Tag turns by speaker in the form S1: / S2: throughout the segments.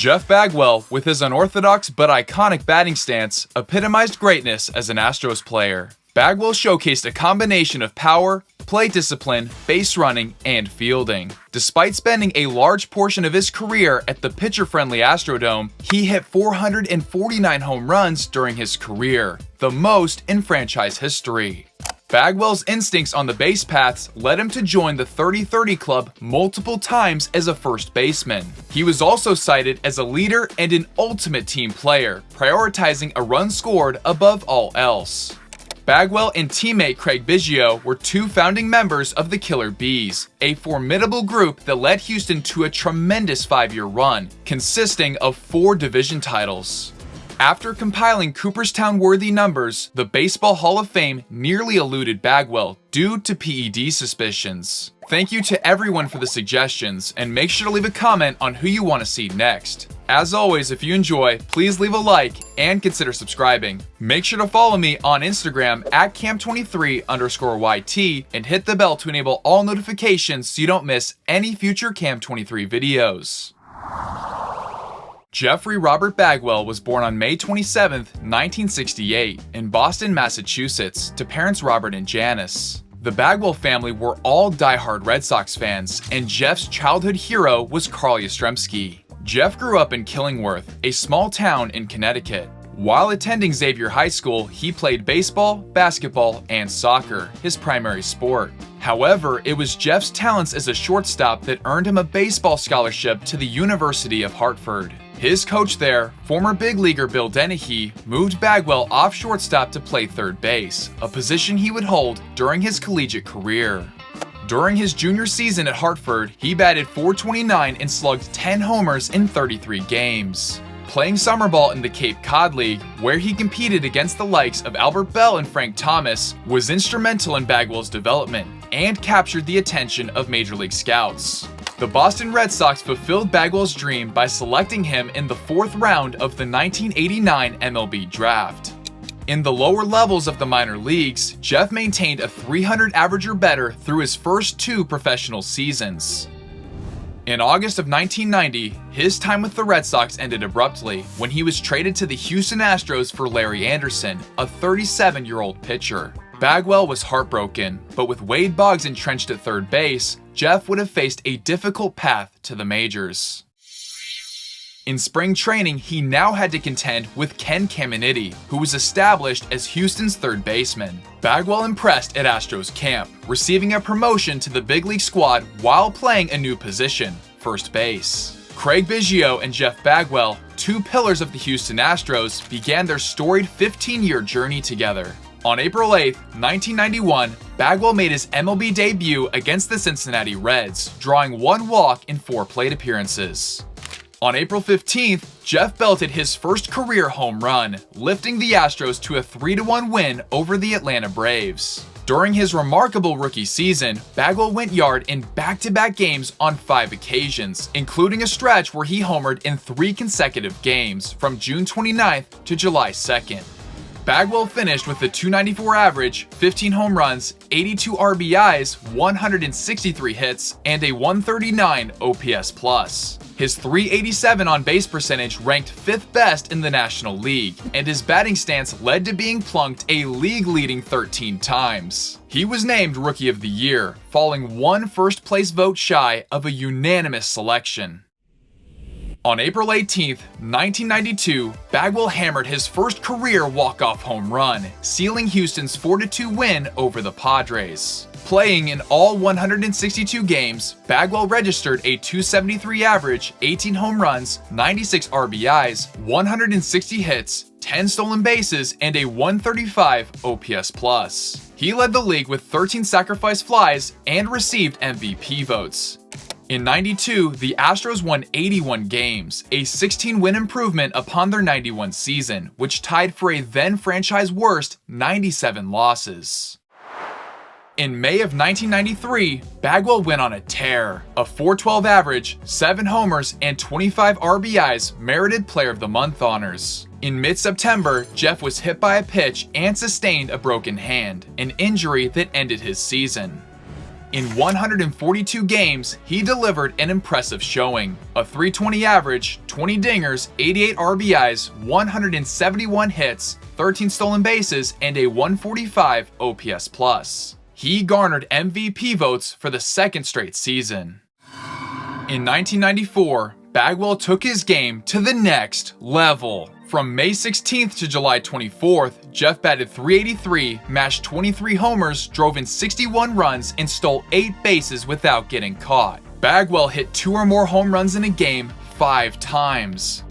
S1: Jeff Bagwell, with his unorthodox but iconic batting stance, epitomized greatness as an Astros player. Bagwell showcased a combination of power, plate discipline, base running, and fielding. Despite spending a large portion of his career at the pitcher-friendly Astrodome, he hit 449 home runs during his career, the most in franchise history. Bagwell's instincts on the basepaths led him to join the 30-30 club multiple times as a first baseman. He was also cited as a leader and an ultimate team player, prioritizing a run scored above all else. Bagwell and teammate Craig Biggio were two founding members of the Killer Bees, a formidable group that led Houston to a tremendous 5-year run, consisting of 4 division titles. After compiling Cooperstown-worthy numbers, the Baseball Hall of Fame nearly eluded Bagwell due to PED suspicions. Thank you to everyone for the suggestions, and make sure to leave a comment on who you want to see next. As always, if you enjoy, please leave a like and consider subscribing. Make sure to follow me on Instagram at cam23_YT and hit the bell to enable all notifications so you don't miss any future Cam23 videos. Jeffrey Robert Bagwell was born on May 27, 1968, in Boston, Massachusetts, to parents Robert and Janice. The Bagwell family were all diehard Red Sox fans, and Jeff's childhood hero was Carl Yastrzemski. Jeff grew up in Killingworth, a small town in Connecticut. While attending Xavier High School, he played baseball, basketball, and soccer, his primary sport. However, it was Jeff's talents as a shortstop that earned him a baseball scholarship to the University of Hartford. His coach there, former big leaguer Bill Dennehy, moved Bagwell off shortstop to play third base, a position he would hold during his collegiate career. During his junior season at Hartford, he batted .429 and slugged 10 homers in 33 games. Playing summer ball in the Cape Cod League, where he competed against the likes of Albert Bell and Frank Thomas, was instrumental in Bagwell's development and captured the attention of Major League scouts. The Boston Red Sox fulfilled Bagwell's dream by selecting him in the 4th round of the 1989 MLB draft. In the lower levels of the minor leagues, Jeff maintained a .300 average or better through his first 2 professional seasons. In August of 1990, his time with the Red Sox ended abruptly when he was traded to the Houston Astros for Larry Anderson, a 37-year-old pitcher. Bagwell was heartbroken, but with Wade Boggs entrenched at third base, Jeff would have faced a difficult path to the majors. In spring training, he now had to contend with Ken Caminiti, who was established as Houston's third baseman. Bagwell impressed at Astros camp, receiving a promotion to the big league squad while playing a new position, first base. Craig Biggio and Jeff Bagwell, 2 pillars of the Houston Astros, began their storied 15-year journey together. On April 8, 1991, Bagwell made his MLB debut against the Cincinnati Reds, drawing 1 walk in 4 plate appearances. On April 15th, Jeff belted his first career home run, lifting the Astros to a 3-1 win over the Atlanta Braves. During his remarkable rookie season, Bagwell went yard in back-to-back games on 5 occasions, including a stretch where he homered in 3 consecutive games from June 29th to July 2nd. Bagwell finished with a .294 average, 15 home runs, 82 RBIs, 163 hits, and a .139 OPS+. His .387 on-base percentage ranked 5th best in the National League, and his batting stance led to being plunked a league-leading 13 times. He was named Rookie of the Year, falling 1 first-place vote shy of a unanimous selection. On April 18, 1992, Bagwell hammered his first career walk-off home run, sealing Houston's 4-2 win over the Padres. Playing in all 162 games, Bagwell registered a .273 average, 18 home runs, 96 RBIs, 160 hits, 10 stolen bases, and a .135 OPS+. He led the league with 13 sacrifice flies and received MVP votes. In '92, the Astros won 81 games, a 16-win improvement upon their '91 season, which tied for a then-franchise worst 97 losses. In May of 1993, Bagwell went on a tear. A .412 average, 7 homers, and 25 RBIs merited Player of the Month honors. In mid-September, Jeff was hit by a pitch and sustained a broken hand, an injury that ended his season. In 142 games, he delivered an impressive showing. A .320 average, 20 dingers, 88 RBIs, 171 hits, 13 stolen bases, and a 145 OPS+. He garnered MVP votes for the second straight season. In 1994, Bagwell took his game to the next level. From May 16th to July 24th, Jeff batted .383, mashed 23 homers, drove in 61 runs, and stole 8 bases without getting caught. Bagwell hit 2 or more home runs in a game 5 times.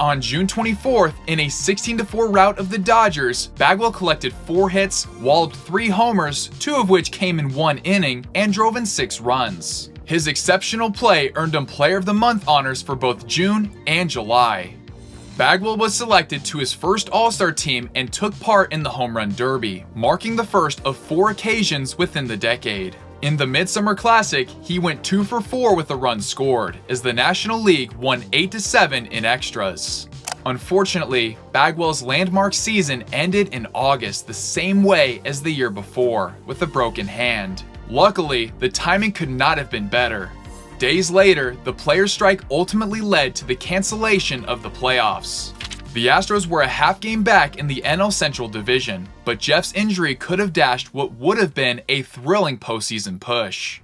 S1: On June 24th, in a 16-4 rout of the Dodgers, Bagwell collected 4 hits, walloped 3 homers, 2 of which came in 1 inning, and drove in 6 runs. His exceptional play earned him Player of the Month honors for both June and July. Bagwell was selected to his first All-Star team and took part in the Home Run Derby, marking the first of 4 occasions within the decade. In the Midsummer Classic, he went 2 for 4 with a run scored, as the National League won 8-7 in extras. Unfortunately, Bagwell's landmark season ended in August the same way as the year before, with a broken hand. Luckily, the timing could not have been better. Days later, the players' strike ultimately led to the cancellation of the playoffs. The Astros were a half game back in the NL Central Division, but Jeff's injury could have dashed what would have been a thrilling postseason push.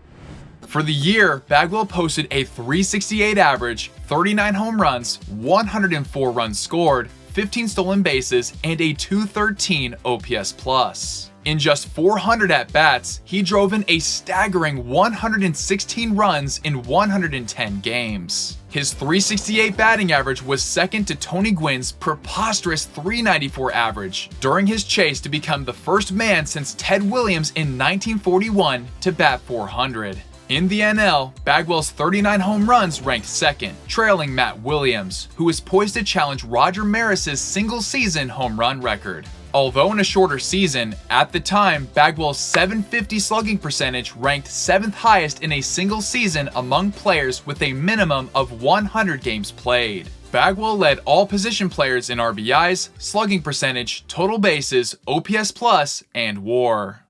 S1: For the year, Bagwell posted a .368 average, 39 home runs, 104 runs scored, 15 stolen bases, and a .213 OPS+. In just 400 at-bats, he drove in a staggering 116 runs in 110 games. His .368 batting average was second to Tony Gwynn's preposterous .394 average during his chase to become the first man since Ted Williams in 1941 to bat .400. In the NL, Bagwell's 39 home runs ranked second, trailing Matt Williams, who was poised to challenge Roger Maris's single-season home run record. Although in a shorter season, at the time, Bagwell's .750 slugging percentage ranked 7th highest in a single season among players with a minimum of 100 games played. Bagwell led all position players in RBIs, slugging percentage, total bases, OPS+, and WAR.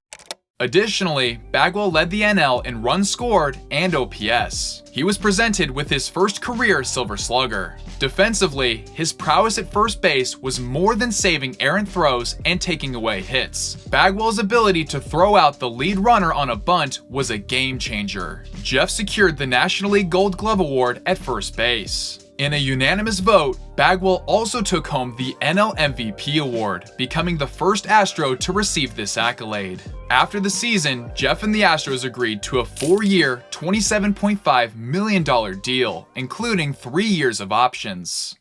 S1: Additionally, Bagwell led the NL in runs scored and OPS. He was presented with his first career Silver Slugger. Defensively, his prowess at first base was more than saving errant throws and taking away hits. Bagwell's ability to throw out the lead runner on a bunt was a game changer. Jeff secured the National League Gold Glove Award at first base. In a unanimous vote, Bagwell also took home the NL MVP award, becoming the first Astro to receive this accolade. After the season, Jeff and the Astros agreed to a 4-year, $27.5 million deal, including 3 years of options.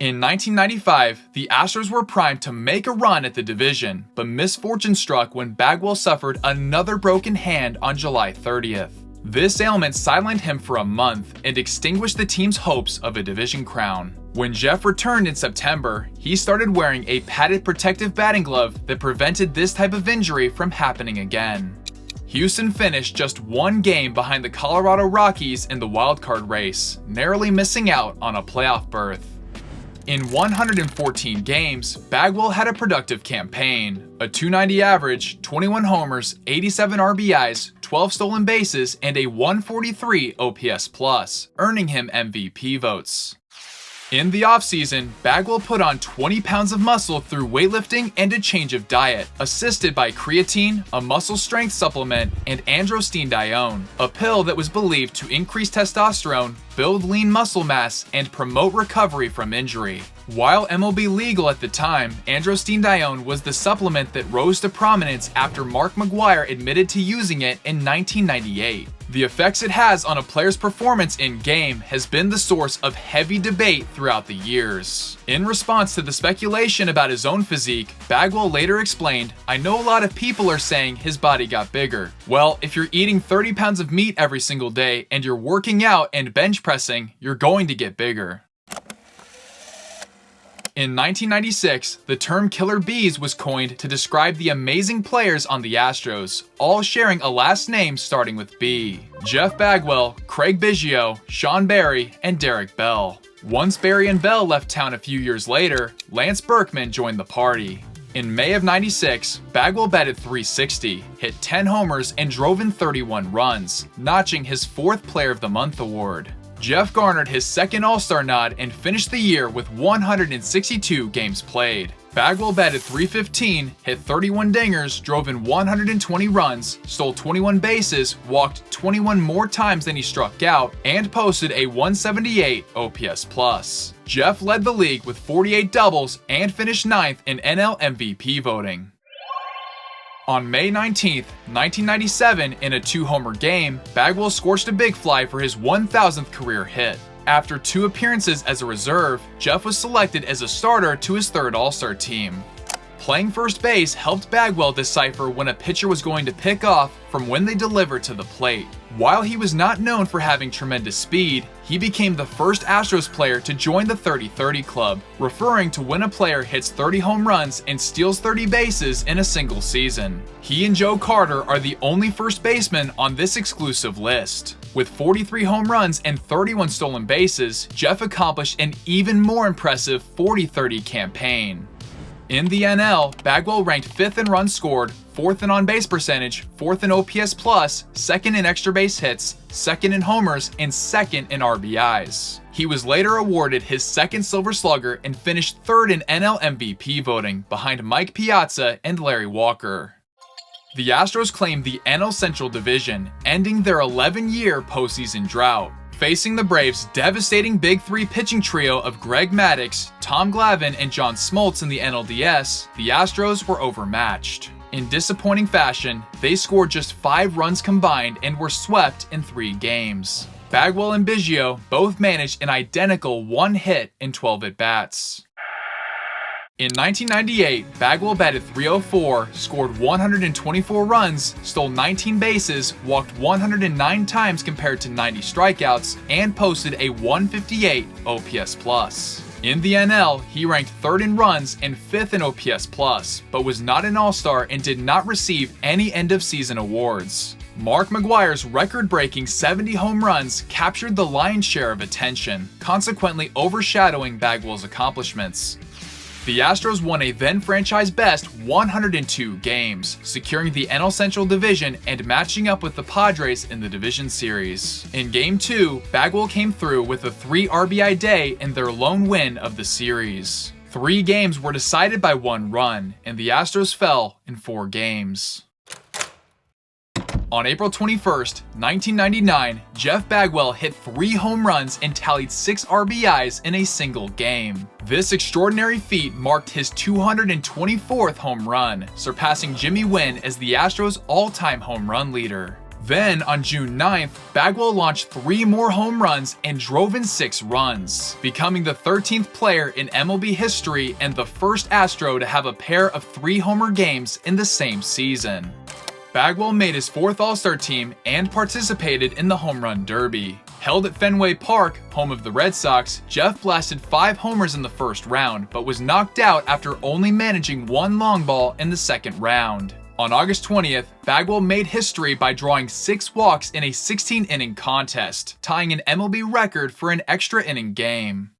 S1: In 1995, the Astros were primed to make a run at the division, but misfortune struck when Bagwell suffered another broken hand on July 30th. This ailment sidelined him for a month and extinguished the team's hopes of a division crown. When Jeff returned in September, he started wearing a padded protective batting glove that prevented this type of injury from happening again. Houston finished just 1 game behind the Colorado Rockies in the wildcard race, narrowly missing out on a playoff berth. In 114 games, Bagwell had a productive campaign, a .290 average, 21 homers, 87 RBIs, 12 stolen bases, and a 143 OPS+, earning him MVP votes. In the offseason, Bagwell put on 20 pounds of muscle through weightlifting and a change of diet, assisted by creatine, a muscle strength supplement, and androstenedione, a pill that was believed to increase testosterone, build lean muscle mass, and promote recovery from injury. While MLB legal at the time, androstenedione was the supplement that rose to prominence after Mark McGwire admitted to using it in 1998. The effects it has on a player's performance in-game has been the source of heavy debate throughout the years. In response to the speculation about his own physique, Bagwell later explained, "I know a lot of people are saying his body got bigger. Well, if you're eating 30 pounds of meat every single day and you're working out and bench pressing, you're going to get bigger." In 1996, the term Killer Bees was coined to describe the amazing players on the Astros, all sharing a last name starting with B. Jeff Bagwell, Craig Biggio, Sean Barry, and Derek Bell. Once Barry and Bell left town a few years later, Lance Berkman joined the party. In May of '96, Bagwell batted .360, hit 10 homers, and drove in 31 runs, notching his 4th Player of the Month award. Jeff garnered his 2nd All-Star nod and finished the year with 162 games played. Bagwell batted .315, hit 31 dingers, drove in 120 runs, stole 21 bases, walked 21 more times than he struck out, and posted a .178 OPS+. Jeff led the league with 48 doubles and finished 9th in NL MVP voting. On May 19, 1997, in a 2-homer game, Bagwell scorched a big fly for his 1,000th career hit. After 2 appearances as a reserve, Jeff was selected as a starter to his 3rd All-Star team. Playing first base helped Bagwell decipher when a pitcher was going to pick off from when they delivered to the plate. While he was not known for having tremendous speed, he became the first Astros player to join the 30-30 club, referring to when a player hits 30 home runs and steals 30 bases in a single season. He and Joe Carter are the only first basemen on this exclusive list. With 43 home runs and 31 stolen bases, Jeff accomplished an even more impressive 40-30 campaign. In the NL, Bagwell ranked 5th in runs scored, 4th in on-base percentage, 4th in OPS+, 2nd in extra base hits, 2nd in homers, and 2nd in RBIs. He was later awarded his 2nd Silver Slugger and finished 3rd in NL MVP voting, behind Mike Piazza and Larry Walker. The Astros claimed the NL Central Division, ending their 11-year postseason drought. Facing the Braves' devastating Big Three pitching trio of Greg Maddux, Tom Glavine, and John Smoltz in the NLDS, the Astros were overmatched. In disappointing fashion, they scored just 5 runs combined and were swept in 3 games. Bagwell and Biggio both managed an identical 1 hit in 12 at-bats. In 1998, Bagwell batted .304, scored 124 runs, stole 19 bases, walked 109 times compared to 90 strikeouts, and posted a .158 OPS+. In the NL, he ranked 3rd in runs and 5th in OPS+, but was not an All-Star and did not receive any end-of-season awards. Mark McGwire's record-breaking 70 home runs captured the lion's share of attention, consequently overshadowing Bagwell's accomplishments. The Astros won a then-franchise best 102 games, securing the NL Central Division and matching up with the Padres in the division series. In Game 2, Bagwell came through with a 3 RBI day in their lone win of the series. 3 games were decided by 1 run, and the Astros fell in 4 games. On April 21, 1999, Jeff Bagwell hit 3 home runs and tallied 6 RBIs in a single game. This extraordinary feat marked his 224th home run, surpassing Jimmy Wynn as the Astros' all-time home run leader. Then, on June 9th, Bagwell launched 3 more home runs and drove in 6 runs, becoming the 13th player in MLB history and the first Astro to have a pair of 3-homer games in the same season. Bagwell made his 4th All-Star team and participated in the Home Run Derby. Held at Fenway Park, home of the Red Sox, Jeff blasted 5 homers in the first round, but was knocked out after only managing 1 long ball in the second round. On August 20th, Bagwell made history by drawing 6 walks in a 16-inning contest, tying an MLB record for an extra inning game.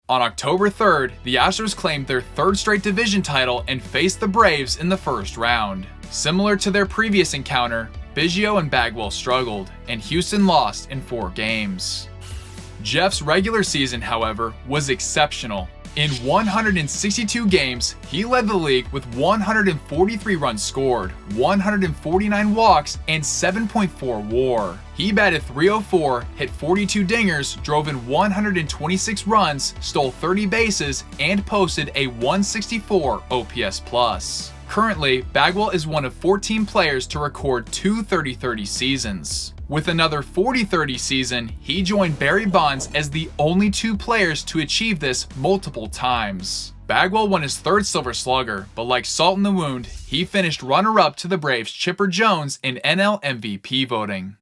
S1: On October 3rd, the Astros claimed their 3rd straight division title and faced the Braves in the first round. Similar to their previous encounter, Biggio and Bagwell struggled, and Houston lost in 4 games. Jeff's regular season, however, was exceptional. In 162 games, he led the league with 143 runs scored, 149 walks, and 7.4 WAR. He batted .304, hit 42 dingers, drove in 126 runs, stole 30 bases, and posted a .164 OPS+. Currently, Bagwell is one of 14 players to record 2 30-30 seasons. With another 40-30 season, he joined Barry Bonds as the only 2 players to achieve this multiple times. Bagwell won his 3rd Silver Slugger, but like salt in the wound, he finished runner-up to the Braves' Chipper Jones in NL MVP voting.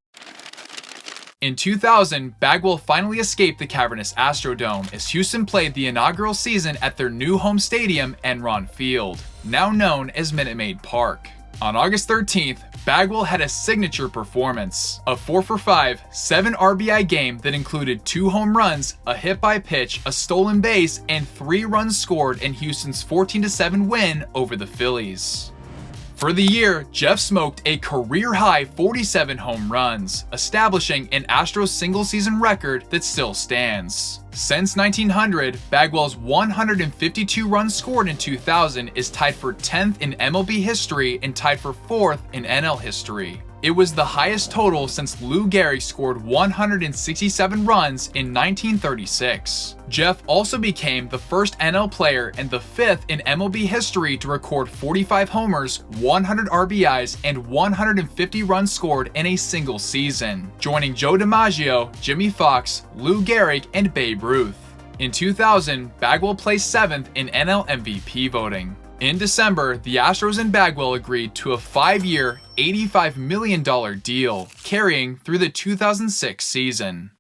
S1: In 2000, Bagwell finally escaped the cavernous Astrodome as Houston played the inaugural season at their new home stadium, Enron Field, now known as Minute Maid Park. On August 13th, Bagwell had a signature performance, a 4-for-5, 7 RBI game that included 2 home runs, a hit by pitch, a stolen base, and 3 runs scored in Houston's 14-7 win over the Phillies. For the year, Jeff smoked a career-high 47 home runs, establishing an Astros single-season record that still stands. Since 1900, Bagwell's 152 runs scored in 2000 is tied for 10th in MLB history and tied for 4th in NL history. It was the highest total since Lou Gehrig scored 167 runs in 1936. Jeff also became the first NL player and the 5th in MLB history to record 45 homers, 100 RBIs, and 150 runs scored in a single season, joining Joe DiMaggio, Jimmy Fox, Lou Gehrig, and Babe Ruth. In 2000, Bagwell placed 7th in NL MVP voting. In December, the Astros and Bagwell agreed to a 5-year, $85 million deal, carrying through the 2006 season.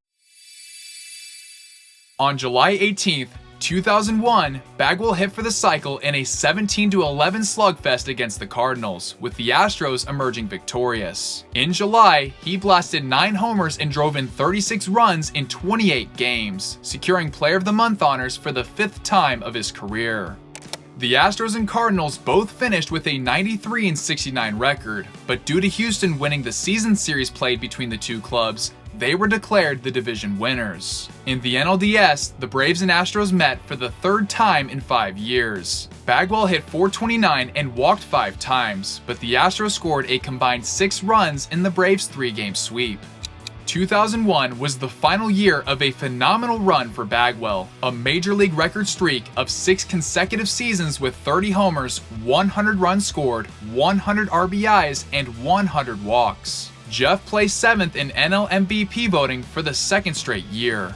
S1: On July 18, 2001, Bagwell hit for the cycle in a 17-11 slugfest against the Cardinals, with the Astros emerging victorious. In July, he blasted 9 homers and drove in 36 runs in 28 games, securing Player of the Month honors for the 5th time of his career. The Astros and Cardinals both finished with a 93-69 record, but due to Houston winning the season series played between the two clubs, they were declared the division winners. In the NLDS, the Braves and Astros met for the 3rd time in 5 years. Bagwell hit .429 and walked 5 times, but the Astros scored a combined 6 runs in the Braves' 3-game sweep. 2001 was the final year of a phenomenal run for Bagwell, a major league record streak of 6 consecutive seasons with 30 homers, 100 runs scored, 100 RBIs, and 100 walks. Jeff placed 7th in NL MVP voting for the 2nd straight year.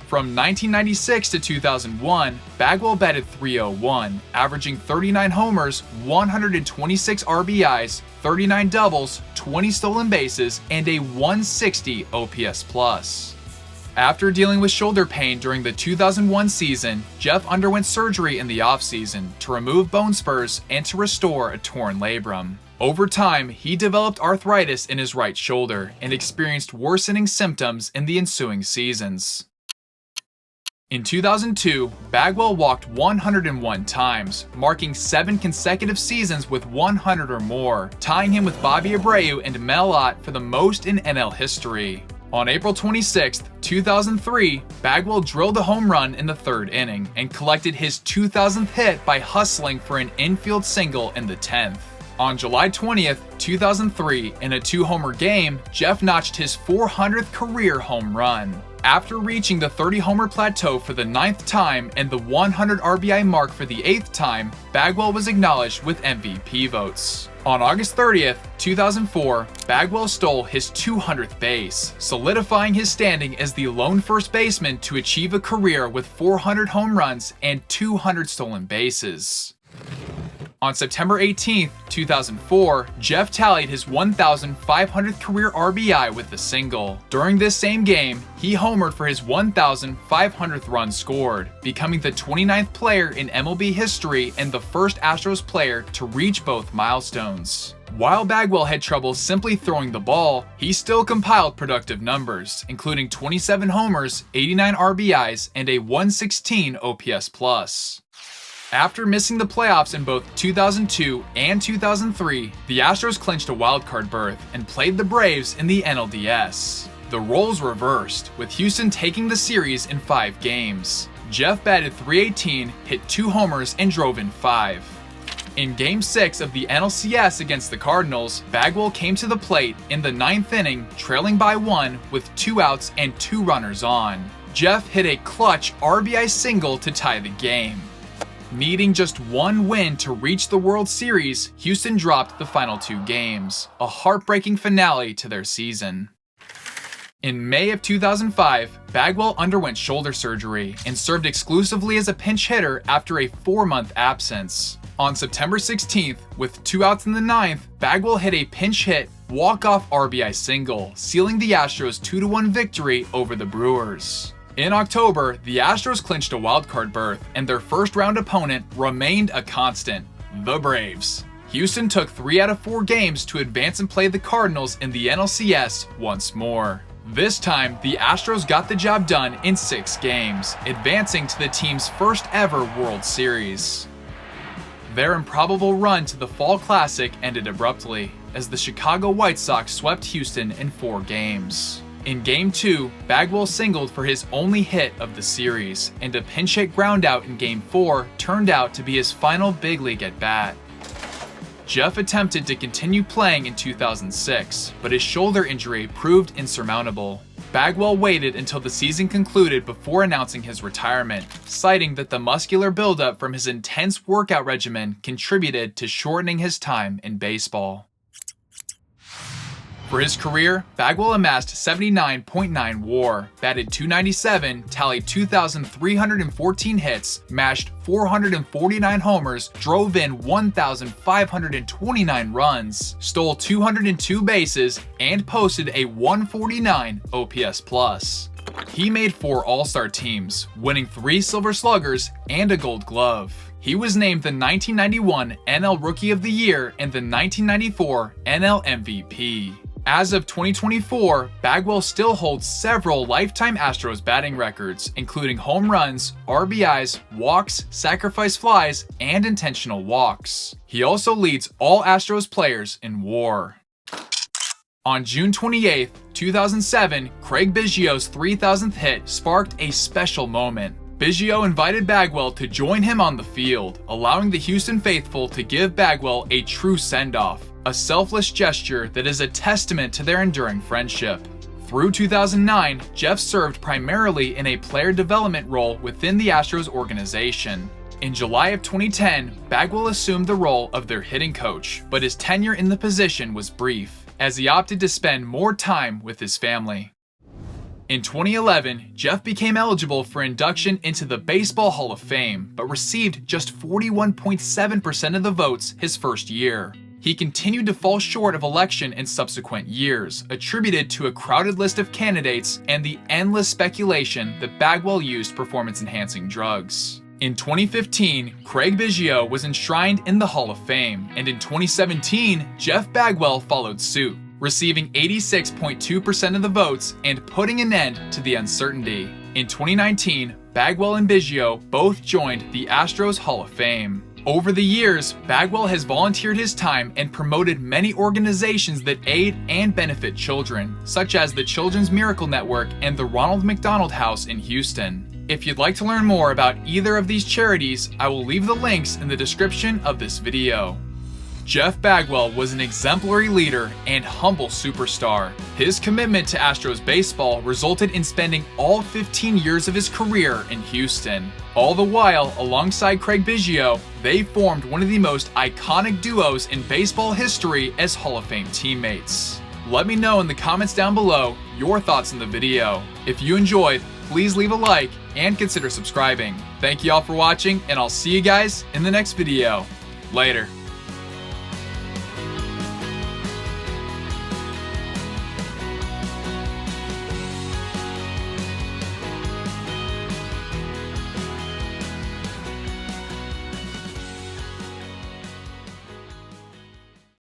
S1: From 1996 to 2001, Bagwell batted .301, averaging 39 homers, 126 RBIs, 39 doubles, 20 stolen bases, and a 160 OPS+. After dealing with shoulder pain during the 2001 season, Jeff underwent surgery in the offseason to remove bone spurs and to restore a torn labrum. Over time, he developed arthritis in his right shoulder and experienced worsening symptoms in the ensuing seasons. In 2002, Bagwell walked 101 times, marking 7 consecutive seasons with 100 or more, tying him with Bobby Abreu and Mel Ott for the most in NL history. On April 26, 2003, Bagwell drilled a home run in the 3rd inning and collected his 2000th hit by hustling for an infield single in the 10th. On July 20th, 2003, in a 2-homer game, Jeff notched his 400th career home run. After reaching the 30-homer plateau for the 9th time and the 100 RBI mark for the 8th time, Bagwell was acknowledged with MVP votes. On August 30th, 2004, Bagwell stole his 200th base, solidifying his standing as the lone first baseman to achieve a career with 400 home runs and 200 stolen bases. On September 18, 2004, Jeff tallied his 1,500th career RBI with the single. During this same game, he homered for his 1,500th run scored, becoming the 29th player in MLB history and the first Astros player to reach both milestones. While Bagwell had trouble simply throwing the ball, he still compiled productive numbers, including 27 homers, 89 RBIs, and a 116 OPS+. After missing the playoffs in both 2002 and 2003, the Astros clinched a wildcard berth and played the Braves in the NLDS. The roles reversed, with Houston taking the series in 5 games. Jeff batted .318, hit 2 homers, and drove in 5. In Game 6 of the NLCS against the Cardinals, Bagwell came to the plate in the 9th inning, trailing by 1 with 2 outs and 2 runners on. Jeff hit a clutch RBI single to tie the game. Needing just 1 win to reach the World Series, Houston dropped the final 2 games, a heartbreaking finale to their season. In May of 2005, Bagwell underwent shoulder surgery and served exclusively as a pinch hitter after a 4-month absence. On September 16th, with 2 outs in the 9th, Bagwell hit a pinch hit, walk-off RBI single, sealing the Astros' 2-1 victory over the Brewers. In October, the Astros clinched a wildcard berth, and their first-round opponent remained a constant, the Braves. Houston took 3 out of 4 games to advance and play the Cardinals in the NLCS once more. This time, the Astros got the job done in 6 games, advancing to the team's first ever World Series. Their improbable run to the Fall Classic ended abruptly, as the Chicago White Sox swept Houston in 4 games. In Game 2, Bagwell singled for his only hit of the series, and a pinch hit groundout in Game 4 turned out to be his final big league at-bat. Jeff attempted to continue playing in 2006, but his shoulder injury proved insurmountable. Bagwell waited until the season concluded before announcing his retirement, citing that the muscular buildup from his intense workout regimen contributed to shortening his time in baseball. For his career, Bagwell amassed 79.9 WAR, batted .297, tallied 2,314 hits, mashed 449 homers, drove in 1,529 runs, stole 202 bases, and posted a 149 OPS+. He made 4 All-Star teams, winning 3 Silver Sluggers and a Gold Glove. He was named the 1991 NL Rookie of the Year and the 1994 NL MVP. As of 2024, Bagwell still holds several lifetime Astros batting records, including home runs, RBIs, walks, sacrifice flies, and intentional walks. He also leads all Astros players in WAR. On June 28, 2007, Craig Biggio's 3,000th hit sparked a special moment. Biggio invited Bagwell to join him on the field, allowing the Houston faithful to give Bagwell a true send-off, a selfless gesture that is a testament to their enduring friendship. Through 2009, Jeff served primarily in a player development role within the Astros organization. In July of 2010, Bagwell assumed the role of their hitting coach, but his tenure in the position was brief, as he opted to spend more time with his family. In 2011, Jeff became eligible for induction into the Baseball Hall of Fame, but received just 41.7% of the votes his first year. He continued to fall short of election in subsequent years, attributed to a crowded list of candidates and the endless speculation that Bagwell used performance-enhancing drugs. In 2015, Craig Biggio was enshrined in the Hall of Fame, and in 2017, Jeff Bagwell followed suit, receiving 86.2% of the votes and putting an end to the uncertainty. In 2019, Bagwell and Biggio both joined the Astros Hall of Fame. Over the years, Bagwell has volunteered his time and promoted many organizations that aid and benefit children, such as the Children's Miracle Network and the Ronald McDonald House in Houston. If you'd like to learn more about either of these charities, I will leave the links in the description of this video. Jeff Bagwell was an exemplary leader and humble superstar. His commitment to Astros baseball resulted in spending all 15 years of his career in Houston. All the while, alongside Craig Biggio, they formed one of the most iconic duos in baseball history as Hall of Fame teammates. Let me know in the comments down below your thoughts on the video. If you enjoyed, please leave a like and consider subscribing. Thank you all for watching, and I'll see you guys in the next video. Later.